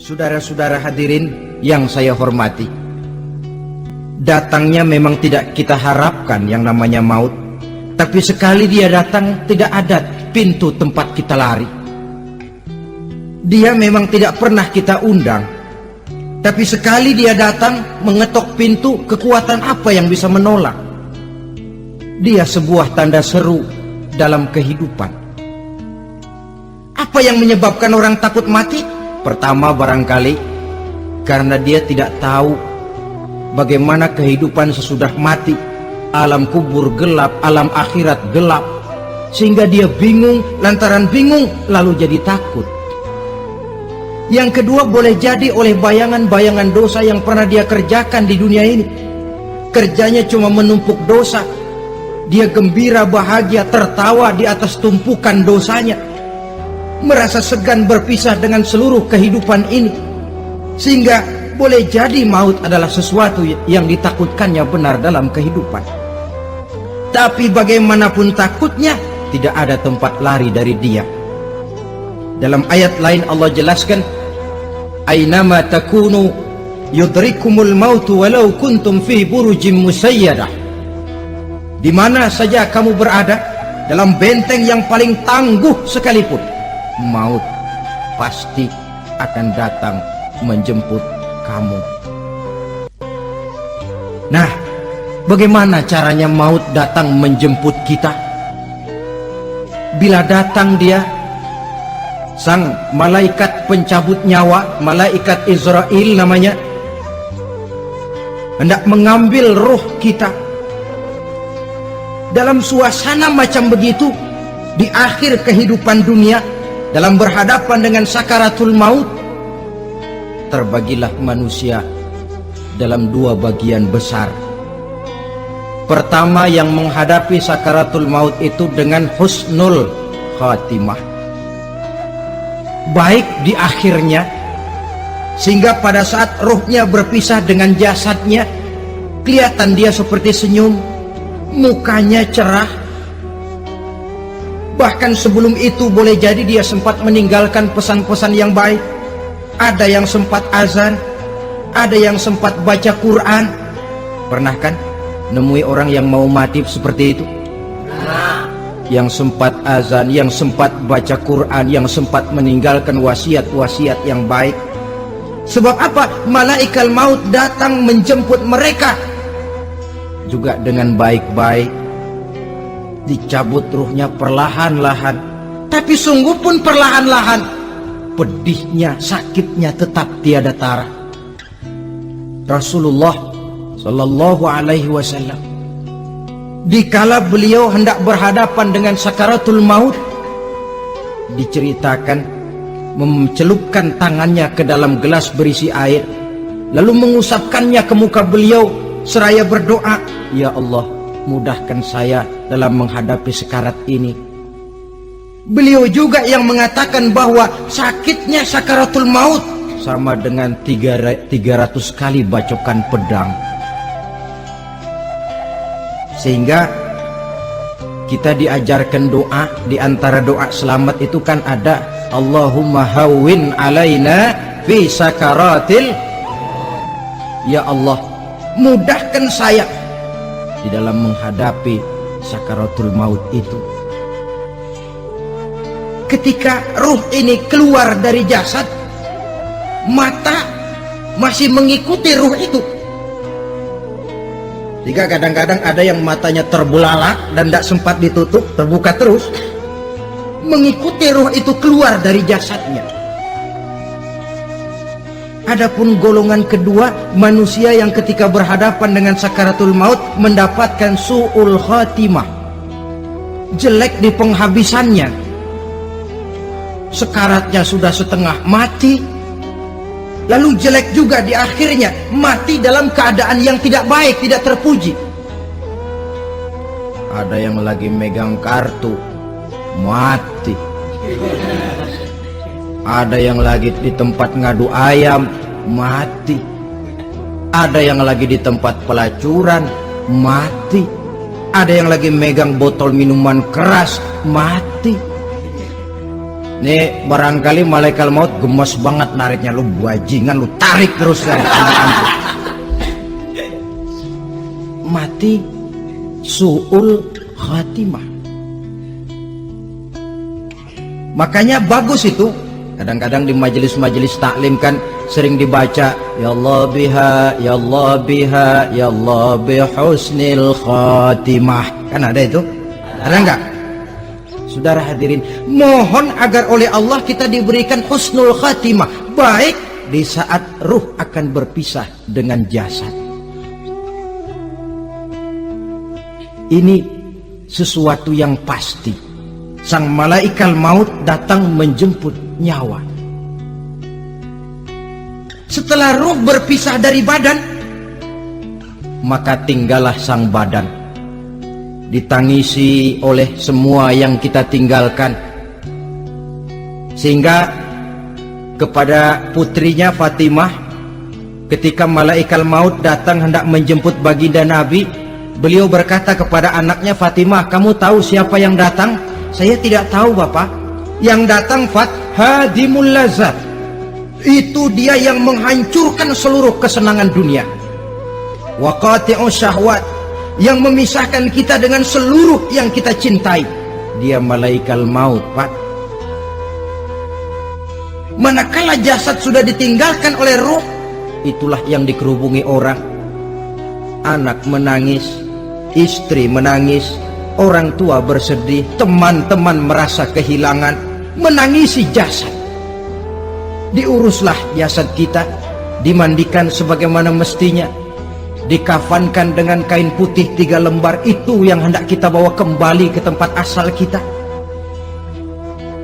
Saudara-saudara hadirin yang saya hormati, datangnya memang tidak kita harapkan yang namanya maut, tapi sekali dia datang tidak ada pintu tempat kita lari. Dia memang tidak pernah kita undang, tapi sekali dia datang mengetok pintu, kekuatan apa yang bisa menolak? Dia sebuah tanda seru dalam kehidupan. Apa yang menyebabkan orang takut mati? Pertama, barangkali karena dia tidak tahu bagaimana kehidupan sesudah mati. Alam kubur gelap, alam akhirat gelap, sehingga dia bingung. Lantaran bingung lalu jadi takut. Yang kedua, boleh jadi oleh bayangan-bayangan dosa yang pernah dia kerjakan di dunia ini. Kerjanya cuma menumpuk dosa. Dia gembira, bahagia, tertawa di atas tumpukan dosanya, merasa segan berpisah dengan seluruh kehidupan ini, sehingga boleh jadi maut adalah sesuatu yang ditakutkannya benar dalam kehidupan. Tapi bagaimanapun takutnya, tidak ada tempat lari dari dia. Dalam ayat lain Allah jelaskan, "Ainama takunu yudrikumul mautu walau kuntum fi burujim musayyadah." Di mana saja kamu berada, dalam benteng yang paling tangguh sekalipun, maut pasti akan datang menjemput kamu. Nah, bagaimana caranya maut datang menjemput kita? Bila datang dia, sang malaikat pencabut nyawa, malaikat Israel namanya, hendak mengambil roh kita. Dalam suasana macam begitu, di akhir kehidupan dunia, dalam berhadapan dengan sakaratul maut, terbagilah manusia dalam dua bagian besar. Pertama, yang menghadapi sakaratul maut itu dengan husnul khatimah, baik di akhirnya, sehingga pada saat rohnya berpisah dengan jasadnya, kelihatan dia seperti senyum, mukanya cerah. Bahkan sebelum itu boleh jadi dia sempat meninggalkan pesan-pesan yang baik. Ada yang sempat azan, ada yang sempat baca Quran. Pernah kan nemui orang yang mau mati seperti itu? Yang sempat azan, yang sempat baca Quran, yang sempat meninggalkan wasiat-wasiat yang baik. Sebab apa? Malaikat maut datang menjemput mereka juga dengan baik-baik. Dicabut ruhnya perlahan-lahan, tapi sungguh pun perlahan-lahan. Pedihnya, sakitnya tetap tiada tara. Rasulullah Sallallahu Alaihi Wasallam, dikala beliau hendak berhadapan dengan sakaratul maut, diceritakan mencelupkan tangannya ke dalam gelas berisi air, lalu mengusapkannya ke muka beliau seraya berdoa, "Ya Allah, mudahkan saya dalam menghadapi sekarat ini." Beliau juga yang mengatakan bahwa sakitnya sakaratul maut sama dengan 300 kali bacokan pedang. Sehingga kita diajarkan doa. Di antara doa selamat itu kan ada, Allahumma hawwin alaina fi sakaratil, ya Allah, mudahkan saya di dalam menghadapi sakaratul maut itu. Ketika ruh ini keluar dari jasad, mata masih mengikuti ruh itu. Jika kadang-kadang ada yang matanya terbelalak dan tidak sempat ditutup, terbuka terus, mengikuti ruh itu keluar dari jasadnya. Adapun golongan kedua, manusia yang ketika berhadapan dengan sakaratul maut mendapatkan su'ul khatimah, jelek di penghabisannya. Sekaratnya sudah setengah mati, lalu jelek juga di akhirnya, mati dalam keadaan yang tidak baik, tidak terpuji. Ada yang lagi megang kartu, mati. Ada yang lagi di tempat ngadu ayam, mati. Ada yang lagi di tempat pelacuran, mati. Ada yang lagi megang botol minuman keras, mati. Nih barangkali malaikat maut gemes banget nariknya, lu bajingan, lu tarik terus kan. Mati su'ul khatimah. Makanya bagus itu. Kadang-kadang di majelis-majelis taklim kan sering dibaca, ya Allah biha, ya Allah biha, ya Allah bihusnil khatimah. Kan ada itu? Ada enggak? Saudara hadirin, mohon agar oleh Allah kita diberikan husnul khatimah, baik di saat ruh akan berpisah dengan jasad. Ini sesuatu yang pasti. Sang malaikat maut datang menjemput nyawa. Setelah ruh berpisah dari badan, maka tinggallah sang badan, ditangisi oleh semua yang kita tinggalkan. Sehingga kepada putrinya Fatimah, ketika malaikat maut datang hendak menjemput baginda Nabi, beliau berkata kepada anaknya, Fatimah, kamu tahu siapa yang datang? Saya tidak tahu, Bapak. Yang datang hadimul lazat, itu dia yang menghancurkan seluruh kesenangan dunia. Wa qati'us syahwat, yang memisahkan kita dengan seluruh yang kita cintai. Dia malaikat maut, Pak. Manakala jasad sudah ditinggalkan oleh ruh, itulah yang dikerubungi orang. Anak menangis, istri menangis, orang tua bersedih, teman-teman merasa kehilangan, menangisi jasad. Diuruslah jasad kita, dimandikan sebagaimana mestinya, dikafankan dengan kain putih 3 lembar. Itu yang hendak kita bawa kembali ke tempat asal kita.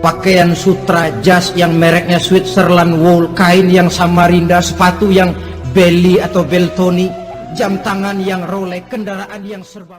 Pakaian sutra, jas yang mereknya Switzerland wool, kain yang Samarinda, sepatu yang Belly atau Beltoni, jam tangan yang Rolex, kendaraan yang serba